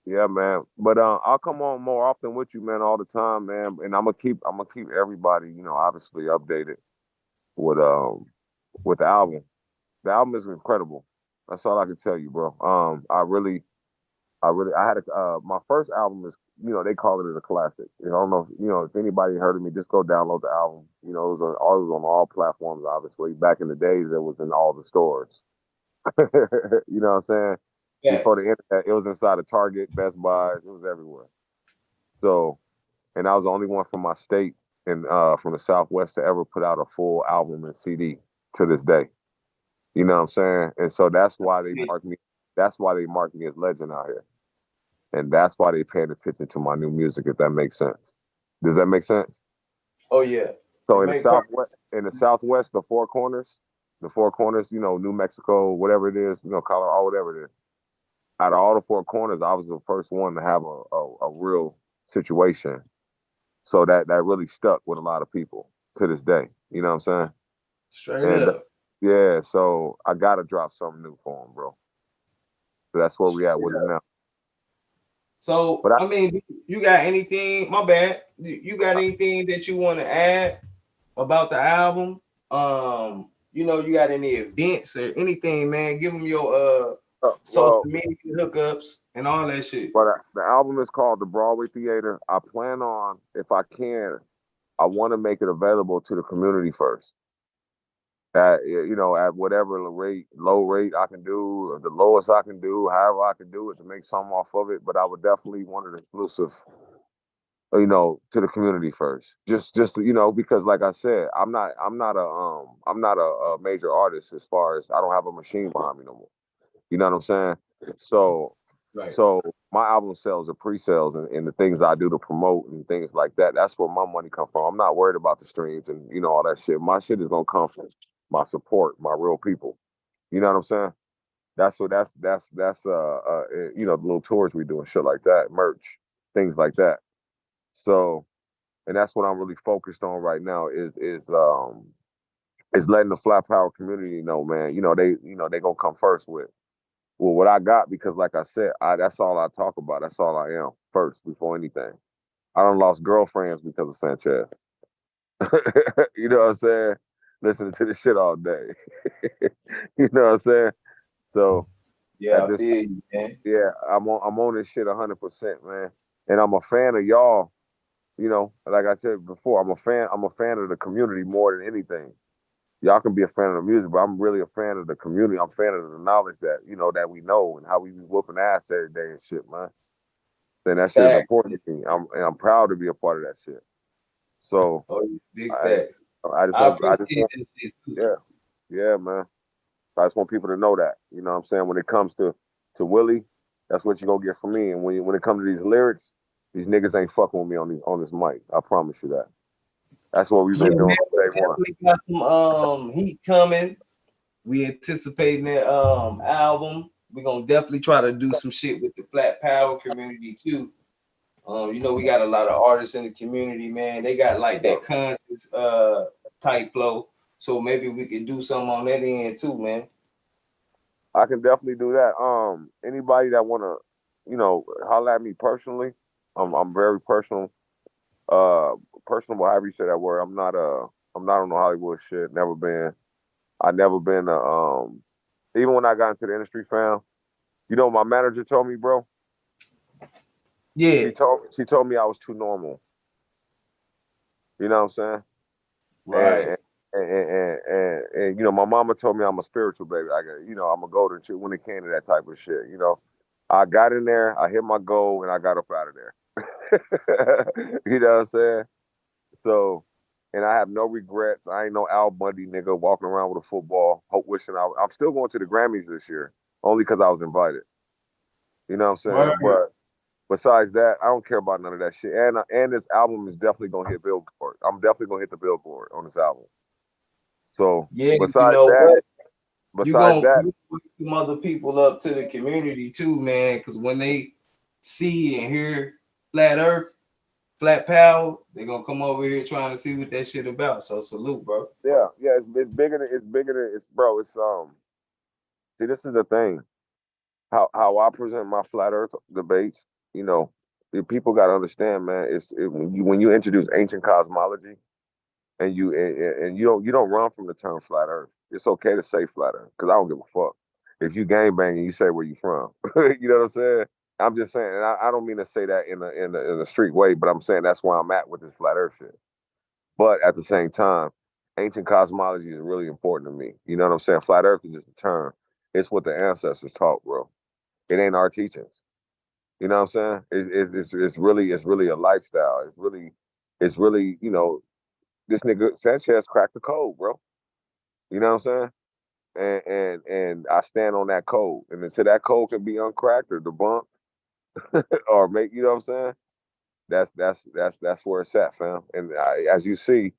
Speaker 2: Yeah, man. But I'll come on more often with you, man, all the time, man. And I'm gonna keep everybody, you know, obviously updated with with the album. The album is incredible. That's all I can tell you, bro. I had my first album is, you know, they call it a classic. You know, I don't know if, you know, if anybody heard of me, just go download the album. You know, it was on all platforms, obviously. Back in the days, it was in all the stores. You know what I'm saying? Before the
Speaker 1: Yes.
Speaker 2: internet, it was inside of Target, Best Buys, it was everywhere. So, and I was the only one from my state and from the Southwest to ever put out a full album and CD to this day. You know what I'm saying? And so that's why they mark me. That's why they mark me as legend out here, and that's why they paying attention to my new music. If that makes sense. Does that make sense?
Speaker 1: Oh yeah.
Speaker 2: So
Speaker 1: It made perfect.
Speaker 2: in the Southwest, the four corners, you know, New Mexico, whatever it is, you know, Colorado, whatever it is. Out of all the four corners, I was the first one to have a real situation. So that really stuck with a lot of people to this day. You know what I'm saying?
Speaker 1: Straight
Speaker 2: And
Speaker 1: up.
Speaker 2: yeah, so I gotta drop something new for him, bro. So that's where we at
Speaker 1: Straight
Speaker 2: with it
Speaker 1: up.
Speaker 2: now.
Speaker 1: So
Speaker 2: But
Speaker 1: I mean, you got anything? My bad. You got anything that you want to add about the album? You know, you got any events or anything, man? Give them your social
Speaker 2: well,
Speaker 1: media hookups and all that shit.
Speaker 2: but the album is called The Broadway Theater. I plan on, if I can, I want to make it available to the community first. At, you know, at whatever low rate I can do, or the lowest I can do, however I can do it to make something off of it. But I would definitely want it exclusive, you know, to the community first. Just you know, because like I said, I'm not a major artist as far as I don't have a machine behind me no more. You know what I'm saying? So
Speaker 1: Right.
Speaker 2: so my album sales are pre-sales and the things I do to promote and things like that. That's where my money come from. I'm not worried about the streams and you know all that shit. My shit is gonna come from my support, my real people. You know what I'm saying? That's you know, the little tours we do and shit like that, merch, things like that. So and that's what I'm really focused on right now is letting the Flat Power community know, man. You know they gonna come first with well what I got because like I said, that's all I talk about. That's all I am first before anything. I done lost girlfriends because of Sanchez. You know what I'm saying? Listening to this shit all day. You know what I'm saying? So
Speaker 1: Yeah,
Speaker 2: at
Speaker 1: I
Speaker 2: this
Speaker 1: feel you, man.
Speaker 2: yeah, I'm on this shit 100%, man. And I'm a fan of y'all. You know, like I said before, I'm a fan of the community more than anything. Y'all can be a fan of the music, but I'm really a fan of the community. I'm a fan of the knowledge that, you know, that we know and how we be whooping ass every day and shit, man. And that shit is
Speaker 1: Fact.
Speaker 2: important to me. I'm proud to be a part of that shit. So
Speaker 1: Oh, big
Speaker 2: I
Speaker 1: facts.
Speaker 2: I
Speaker 1: I
Speaker 2: just
Speaker 1: appreciate
Speaker 2: want
Speaker 1: that shit too.
Speaker 2: yeah, yeah, man. I just want people to know that. You know what I'm saying? When it comes to Willie, that's what you gonna get from me. And when it comes to these lyrics, these niggas ain't fucking with me on this mic. I promise you that. That's what we've
Speaker 1: Yeah,
Speaker 2: been doing
Speaker 1: man,
Speaker 2: from
Speaker 1: we
Speaker 2: day one.
Speaker 1: definitely got some heat coming. We anticipating that album. We're gonna definitely try to do some shit with the Flat Power community too. You know, we got a lot of artists in the community, man. They got like that conscious type flow. So maybe we could do something on that end too, man.
Speaker 2: I can definitely do that. Anybody that wanna, you know, holler at me personally, I'm very personal. Uh, Personable, however you say that word. I'm not on the Hollywood shit. Never been. I never been. Even when I got into the industry, fam. You know, what my manager told me, bro.
Speaker 1: Yeah,
Speaker 2: She told me I was too normal. You know what I'm saying?
Speaker 1: right.
Speaker 2: And and you know, my mama told me I'm a spiritual baby. I got, you know, I'm a golden child when it came to that type of shit. You know, I got in there, I hit my goal, and I got up out of there. You know what I'm saying? So, and I have no regrets. I ain't no Al Bundy nigga walking around with a football, hope wishing I'm still going to the Grammys this year, only because I was invited. You know what I'm saying?
Speaker 1: Word.
Speaker 2: But besides that, I don't care about none of that shit. And this album is definitely gonna hit Billboard. I'm definitely gonna hit the Billboard on this album. So
Speaker 1: Yeah, you know what? You
Speaker 2: besides
Speaker 1: gonna
Speaker 2: that,
Speaker 1: you put some other people up to the community too, man. Because when they see and hear Flat Earth, Flat Power, they're gonna come over here trying to see what that shit about. So salute, bro.
Speaker 2: Yeah, yeah, it's bigger than it's bro. It's See, this is the thing. How I present my flat Earth debates. You know, people got to understand, man. When you introduce ancient cosmology and you don't run from the term flat Earth. It's okay to say flat Earth because I don't give a fuck. If you gang bang and you say where you from, you know what I'm saying. I'm just saying, and I don't mean to say that in a street way, but I'm saying that's where I'm at with this flat Earth shit. But at the same time, ancient cosmology is really important to me. You know what I'm saying? Flat Earth is just a term. It's what the ancestors taught, bro. It ain't our teachings. You know what I'm saying? It's really a lifestyle. It's really this nigga Sanchez cracked the code, bro. You know what I'm saying? And I stand on that code. And until that code can be uncracked or debunked or make, you know what I'm saying? That's where it's at, fam. And as you see,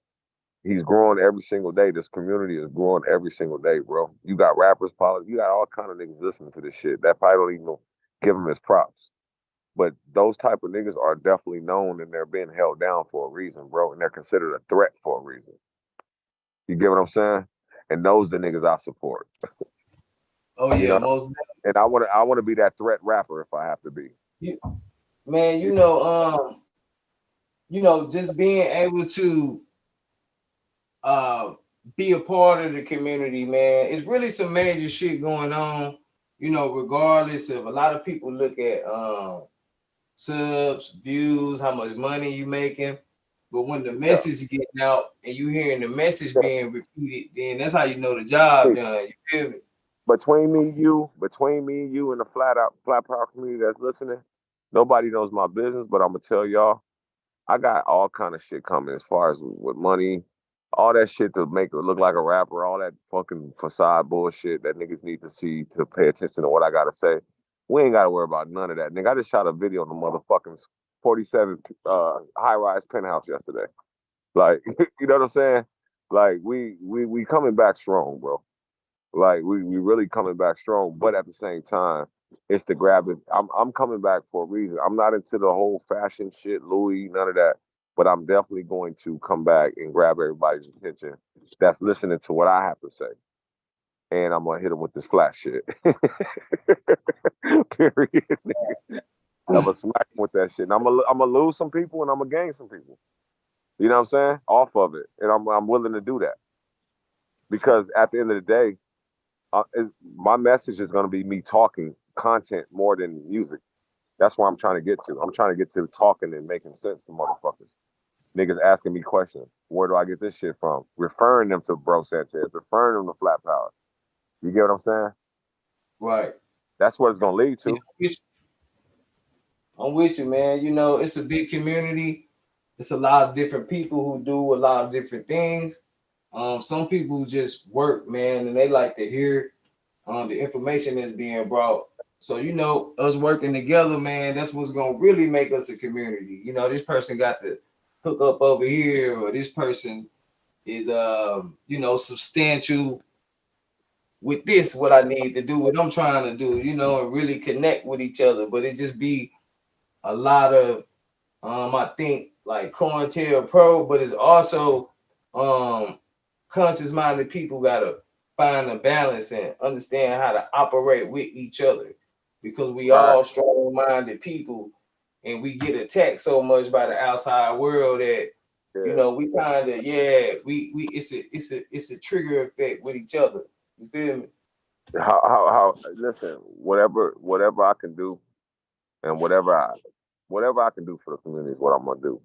Speaker 2: he's growing every single day. This community is growing every single day, bro. You got rappers, politics, you got all kind of niggas listening to this shit. That probably don't even give him his props. But those type of niggas are definitely known and they're being held down for a reason, bro. And they're considered a threat for a reason. You get what I'm saying? And those the niggas I support.
Speaker 1: Oh
Speaker 2: You
Speaker 1: yeah,
Speaker 2: know,
Speaker 1: most
Speaker 2: and I wanna be that threat rapper if I have to be.
Speaker 1: you, man, just being able to uh be a part of the community, man. It's really some major shit going on, regardless of a lot of people look at subs, views, how much money you making. But when the
Speaker 2: Yeah.
Speaker 1: message getting out and you hearing the message being repeated, then that's how you know the job
Speaker 2: Hey,
Speaker 1: done. You feel me?
Speaker 2: between me and you and the flat power community that's listening, nobody knows my business, but I'm gonna tell y'all, I got all kind of shit coming as far as with money, all that shit to make it look like a rapper, all that fucking facade bullshit that niggas need to see to pay attention to what I gotta say. We ain't gotta worry about none of that. Nigga, I just shot a video on the motherfucking 47 high-rise penthouse yesterday. Like, you know what I'm saying? Like we coming back strong, bro. Like we really coming back strong, but at the same time, it's to grab it. I'm coming back for a reason. I'm not into the whole fashion shit, Louis, none of that. But I'm definitely going to come back and grab everybody's attention that's listening to what I have to say. And I'm gonna hit them with this flat shit. Period. I'm gonna smack them with that shit. And I'm gonna lose some people and I'm gonna gain some people. You know what I'm saying? Off of it. And I'm willing to do that. Because at the end of the day, my message is going to be me talking content more than music. That's where I'm trying to get to. I'm trying to get to talking and making sense to motherfuckers. Niggas asking me questions. Where do I get this shit from? Referring them to Bro Sanchez, referring them to Flat Power. You get what I'm saying?
Speaker 1: Right.
Speaker 2: That's what it's going to lead
Speaker 1: Yeah,
Speaker 2: to.
Speaker 1: I'm with you, man. It's a big community. It's a lot of different people who do a lot of different things. Some people just work, man, and they like to hear the information that's being brought. So us working together, man, that's what's gonna really make us a community. This person got to hook up over here, or this person is substantial with this, what I need to do, what I'm trying to do, and really connect with each other. But it just be a lot of I think like pro, but it's also conscious minded people gotta find a balance and understand how to operate with each other, because we
Speaker 2: Right.
Speaker 1: all strong minded people and we get attacked so much by the outside world that
Speaker 2: Yeah.
Speaker 1: we kind of we it's a trigger effect with each other. You feel me?
Speaker 2: Listen, whatever I can do and whatever I can do for the community is what I'm going to do.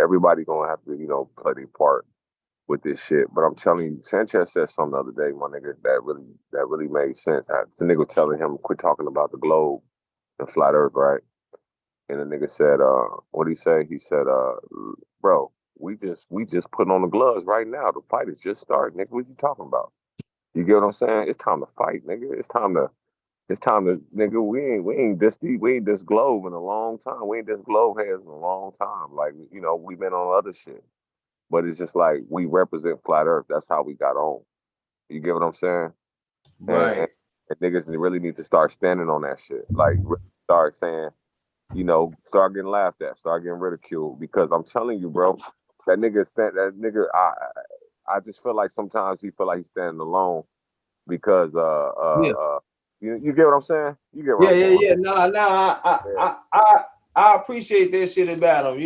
Speaker 2: Everybody going to have to, play their part with this shit. But I'm telling you, Sanchez said something the other day, my nigga, that really made sense. The nigga telling him quit talking about the globe and flat earth, right? And the nigga said, what he say? He said, bro, we just putting on the gloves right now. The fight is just starting, nigga. What you talking about? You get what I'm saying? It's time to fight, nigga. It's time to nigga. We ain't this globe in a long time. We ain't this globe heads in a long time. Like, we've been on other shit. But it's just like we represent flat earth. That's how we got on. You get what I'm saying? And,
Speaker 1: Right.
Speaker 2: and, and niggas really need to start standing on that shit. Like really start saying, start getting laughed at, start getting ridiculed. Because I'm telling you, bro, that nigga, I just feel like sometimes he feel like he's standing alone because
Speaker 1: Yeah.
Speaker 2: you get what I'm saying? You get where
Speaker 1: Yeah,
Speaker 2: I'm
Speaker 1: yeah,
Speaker 2: going.
Speaker 1: yeah. No, no,
Speaker 2: Yeah.
Speaker 1: I appreciate that shit about him.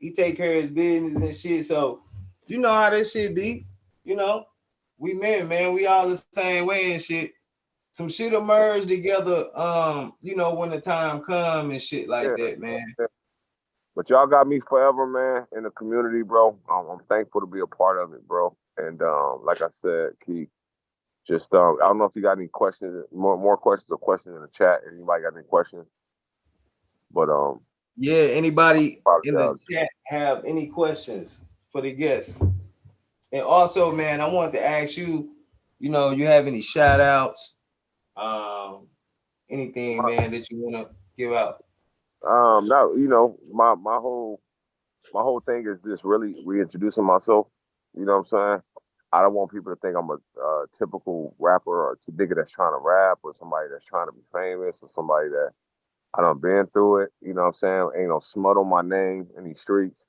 Speaker 1: He take care of his business and shit. So you know how that shit be. You know, we men, man. We all the same way and shit. Some shit emerge together. When the time come and shit like
Speaker 2: Yeah.
Speaker 1: that, man.
Speaker 2: But y'all got me forever, man, in the community, bro. I'm thankful to be a part of it, bro. And like I said, Key, just I don't know if you got any questions, more questions or questions in the chat. Anybody got any questions? But
Speaker 1: Yeah. Anybody in the
Speaker 2: apologize.
Speaker 1: chat have any questions for the guests? And also, man, I wanted to ask you. You have any shout outs? Anything, man, that you want to give out?
Speaker 2: No, my whole thing is just really reintroducing myself. You know what I'm saying? I don't want people to think I'm a typical rapper or a nigga that's trying to rap or somebody that's trying to be famous or somebody that I done been through it. You know what I'm saying? Ain't no smut on my name in these streets.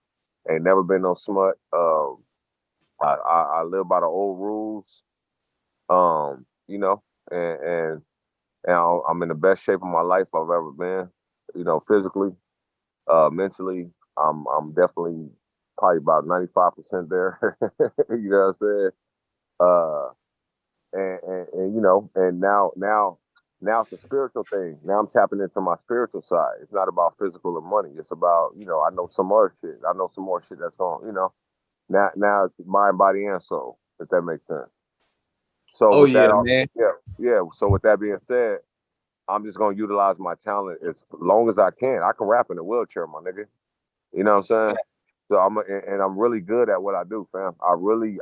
Speaker 2: Ain't never been no smut. I live by the old rules. Um, you know, and I'm in the best shape of my life I've ever been. Physically, mentally, I'm definitely probably about 95% there. You know what I'm saying? Uh, and now it's a spiritual thing. Now I'm tapping into my spiritual side. It's not about physical or money. It's about, I know some other shit. I know some more shit that's on, now it's mind, body, and soul, if that makes sense. So
Speaker 1: Oh
Speaker 2: with that,
Speaker 1: yeah, man.
Speaker 2: yeah. So with that being said, I'm just gonna utilize my talent as long as I can. I can rap in a wheelchair, my nigga. You know what I'm saying? So I'm really good at what I do, fam. I really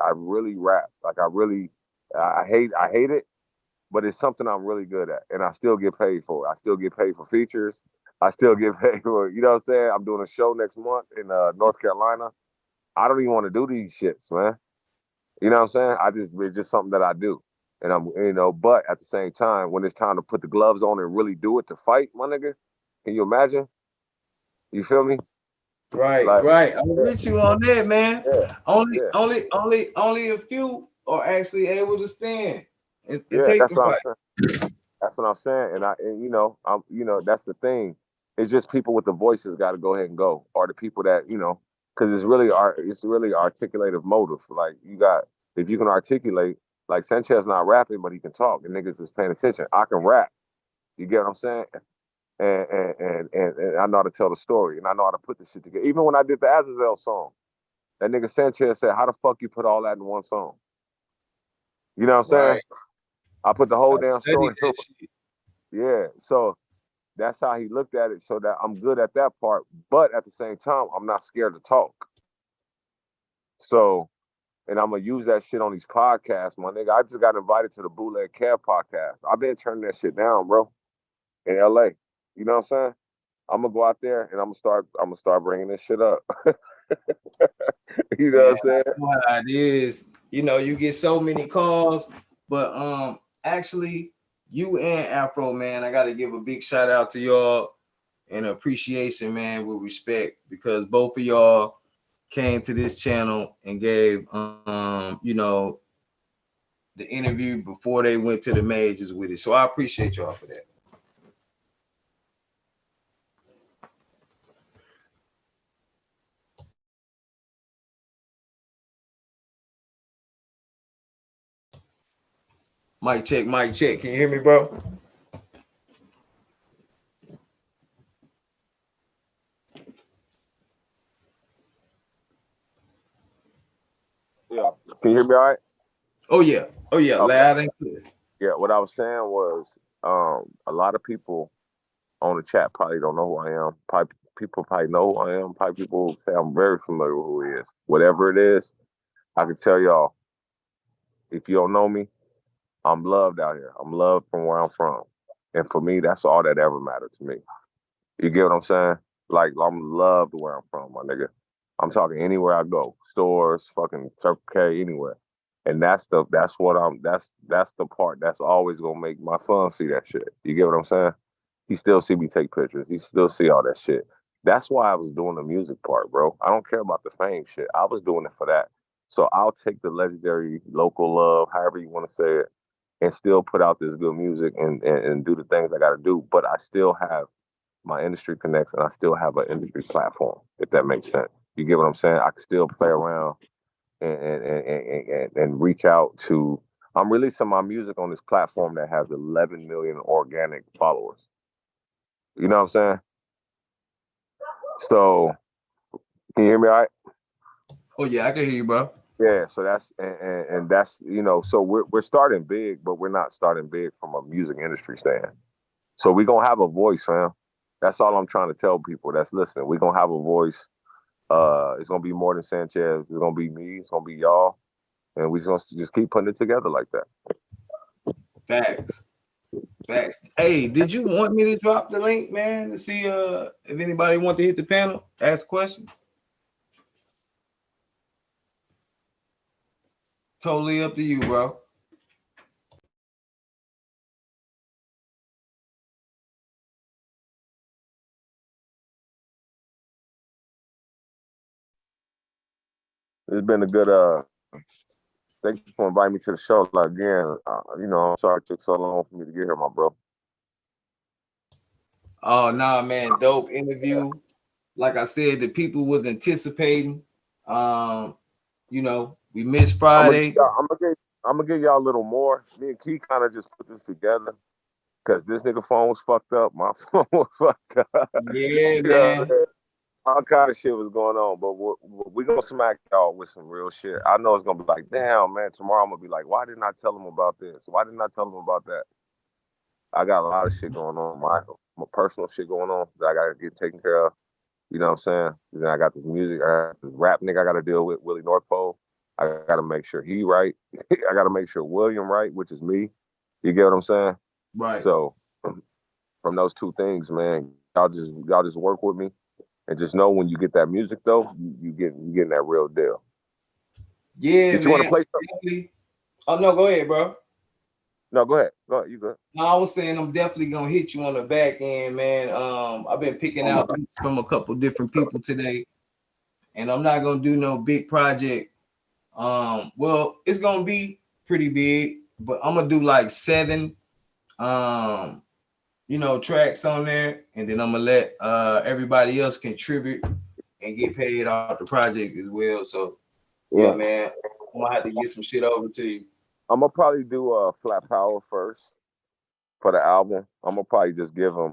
Speaker 2: rap. Like I hate it, but it's something I'm really good at, and I still get paid for it. I still get paid for features. I still get paid for, what I'm saying? I'm doing a show next month in North Carolina. I don't even want to do these shits, man. You know what I'm saying? It's just something that I do. And but at the same time, when it's time to put the gloves on and really do it to fight, my nigga, can you imagine? You feel me?
Speaker 1: Right,
Speaker 2: Like,
Speaker 1: right. I'm
Speaker 2: yeah,
Speaker 1: with you on that, man.
Speaker 2: yeah,
Speaker 1: Only,
Speaker 2: yeah,
Speaker 1: only, only, only a few are actually able to stand and
Speaker 2: yeah.
Speaker 1: take
Speaker 2: That's
Speaker 1: the
Speaker 2: what I'm
Speaker 1: fight.
Speaker 2: saying. That's what I'm saying. That's the thing. It's just people with the voices got to go ahead and go, or the people that because it's really articulative motive. Like if you can articulate, like Sanchez not rapping, but he can talk, and niggas is paying attention. I can rap. You get what I'm saying? And I know how to tell the story, and I know how to put this shit together. Even when I did the Azazel song, that nigga Sanchez said, "How the fuck you put all that in one song?" You know what I'm saying?
Speaker 1: Right.
Speaker 2: I put the whole
Speaker 1: I
Speaker 2: damn
Speaker 1: studied
Speaker 2: story.
Speaker 1: that shit.
Speaker 2: Yeah. So that's how he looked at it. So that I'm good at that part, but at the same time, I'm not scared to talk. So, and I'm gonna use that shit on these podcasts, my nigga. I just got invited to the Bootleg Kev podcast. I've been turning that shit down, bro, in LA. You know what I'm saying? I'm gonna go out there and I'm gonna start bringing this shit up. You know what
Speaker 1: Man,
Speaker 2: I'm saying?
Speaker 1: I know how it is. You get so many calls, but actually, you and Afro, man, I got to give a big shout out to y'all and appreciation, man, with respect, because both of y'all came to this channel and gave the interview before they went to the majors with it. So I appreciate y'all for that. Mic check, mic check. Can you hear me, bro?
Speaker 2: Yeah. Can you hear me all right?
Speaker 1: Oh yeah. Oh yeah.
Speaker 2: Okay.
Speaker 1: Loud and clear.
Speaker 2: Yeah. What I was saying was, a lot of people on the chat probably don't know who I am. Probably people probably know who I am. Probably people say I'm very familiar with who he is. Whatever it is, I can tell y'all. If you don't know me, I'm loved out here. I'm loved from where I'm from, and for me, that's all that ever mattered to me. You get what I'm saying? Like I'm loved where I'm from, my nigga. I'm talking anywhere I go, stores, fucking Circle K, anywhere. And that's the part that's always gonna make my son see that shit. You get what I'm saying? He still see me take pictures. He still see all that shit. That's why I was doing the music part, bro. I don't care about the fame shit. I was doing it for that. So I'll take the legendary local love, however you want to say it, and still put out this good music and do the things I got to do. But I still have my industry connects and I still have an industry platform, if that makes sense. You get what I'm saying? I can still play around and reach out to. I'm releasing my music on this platform that has 11 million organic followers. You know what I'm saying? So, can you hear me all right?
Speaker 1: Oh yeah, I can hear you, bro.
Speaker 2: Yeah, so and that's, so we're starting big, but we're not starting big from a music industry stand. So we're gonna have a voice, fam. That's all I'm trying to tell people that's listening. We're gonna have a voice. It's gonna be more than Sanchez. It's gonna be me. It's gonna be y'all, and we're gonna just keep putting it together like that.
Speaker 1: Facts. Facts. Hey, did you want me to drop the link, man, to see if anybody want to hit the panel, ask questions? Totally up to you, bro.
Speaker 2: It's been a good thank you for inviting me to the show again. I'm sorry it took so long for me to get here, my bro.
Speaker 1: Oh nah, man, dope interview. Like I said, the people was anticipating. We missed Friday.
Speaker 2: I'm gonna give y'all a little more. Me and Key kind of just put this together because this nigga phone was fucked up. My phone was fucked up.
Speaker 1: Yeah, man.
Speaker 2: All kind of shit was going on, but we gonna smack y'all with some real shit. I know it's gonna be like, damn, man. Tomorrow I'm gonna be like, why didn't I tell them about this? Why didn't I tell them about that? I got a lot of shit going on, my personal shit going on that I gotta get taken care of. You know what I'm saying? Then I got this music, I got this rap nigga I gotta deal with, Willy Northpole. I gotta make sure he right. I gotta make sure William right, which is me. You get what I'm saying?
Speaker 1: Right.
Speaker 2: So from those two things, man, y'all just work with me. And just know when you get that music though, you getting that real deal.
Speaker 1: Yeah,
Speaker 2: Did you want to play
Speaker 1: something? Oh no, go ahead, bro.
Speaker 2: No, go ahead. Go ahead. You good.
Speaker 1: No, I was saying I'm definitely gonna hit you on the back end, man. I've been picking out beats from a couple different people today, and I'm not gonna do no big project. Well, it's gonna be pretty big, but I'm gonna do like 7 tracks on there, and then I'm gonna let everybody else contribute and get paid off the project as well. So yeah, man, I'm gonna have to get some shit over to you.
Speaker 2: I'm gonna probably do Flat Power first for the album. I'm gonna probably just give them.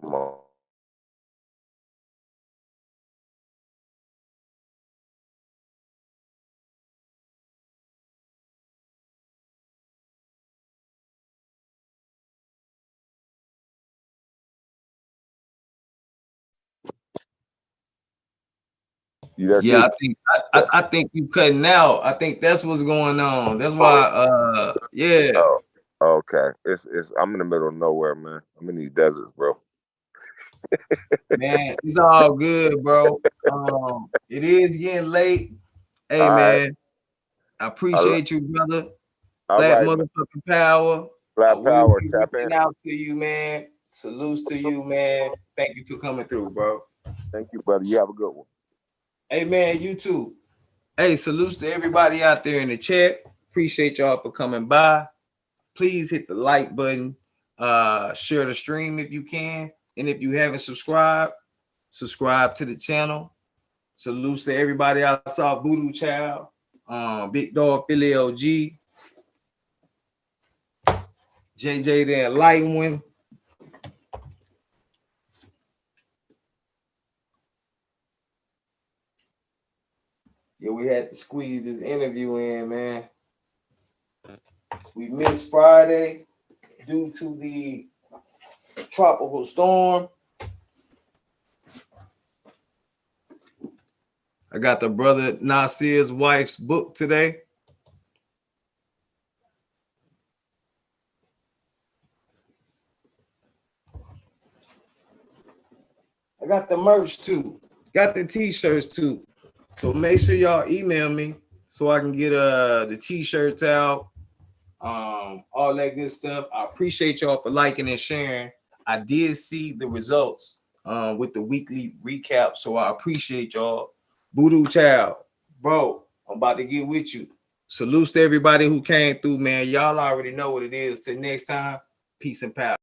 Speaker 1: Yeah, I think you cutting out. I think that's what's going on. That's why yeah.
Speaker 2: Oh, okay. It's I'm in the middle of nowhere, man. I'm in these deserts, bro.
Speaker 1: Man, it's all good, bro. It is getting late. Hey, all man, right. I appreciate you, brother. Black motherfucking power.
Speaker 2: Black power. Tap in.
Speaker 1: Out to you, man. Salutes to you, man. Thank you for coming through, bro.
Speaker 2: Thank you, brother. You have a good one.
Speaker 1: Hey, man, you too. Hey, salutes to everybody out there in the chat. Appreciate y'all for coming by. Please hit the like button. Share the stream if you can. And if you haven't subscribed, subscribe to the channel. Salutes to everybody I saw. Voodoo Child, Big Dog Philly OG, JJ the Enlightened One. Yeah, we had to squeeze this interview in, man. We missed Friday due to the tropical storm. I got the brother Nasir's wife's book today. I got the merch too. Got the t-shirts too. So make sure y'all email me so I can get the t-shirts out. All that good stuff. I appreciate y'all for liking and sharing. I did see the results with the weekly recap, so I appreciate y'all. Voodoo Child, bro, I'm about to get with you. Salutes to everybody who came through, man. Y'all already know what it is. Till next time, peace and power.